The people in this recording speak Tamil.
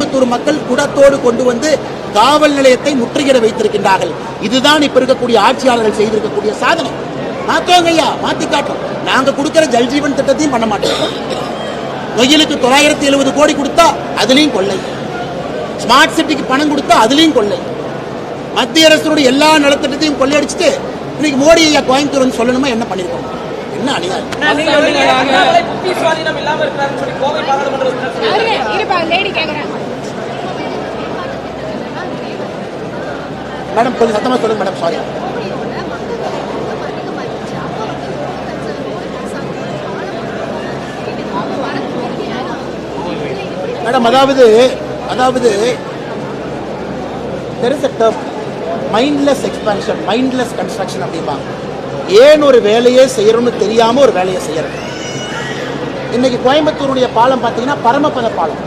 கோயம்புத்தூர் மக்கள் குடத்தோடு கொண்டு வந்து காவல் நிலையத்தை முற்றுகையிட வைத்திருக்கின்றார்கள். இதுதான் இப்ப இருக்கக்கூடிய ஆட்சியாளர்கள் செய்திருக்கக்கூடிய சாதனை. மாத்தோங்க ஐயா, மாத்தி காட்டும். நாங்க கொடுக்கிற ஜல்ஜீவன் திட்டத்தையும் பண்ண மாட்டோம். நொய்யலுக்கு 970 கோடி கொடுத்தா அதுலயும் கொள்ளை, ஸ்மார்ட் சிட்டிக்கு பணம் கொடுத்தா அதுலயும் கொள்ளை, மத்திய அரசுடைய எல்லா நலத்திட்டத்தையும் கொள்ளையடிச்சுட்டு இன்னைக்கு மோடி ஐயா கோயம்புத்தூர் வந்து சொல்லணுமா என்ன பண்ணிருக்கோம்? என்ன அநியாயம். மேடம் கொஞ்சம் சத்தமா சொல்லுங்க மேடம். Sorry madam. அதாவது there is a term mindless expansion, mindless construction அப்படிம்பாங்க. ஏன் ஒரு வேலையை செய்யறோம்னு தெரியாம ஒரு வேலையை செய்யறது. இன்னைக்கு கோயம்புத்தூருடைய பாலம் பார்த்தீங்கன்னா பரமபத பாலம்.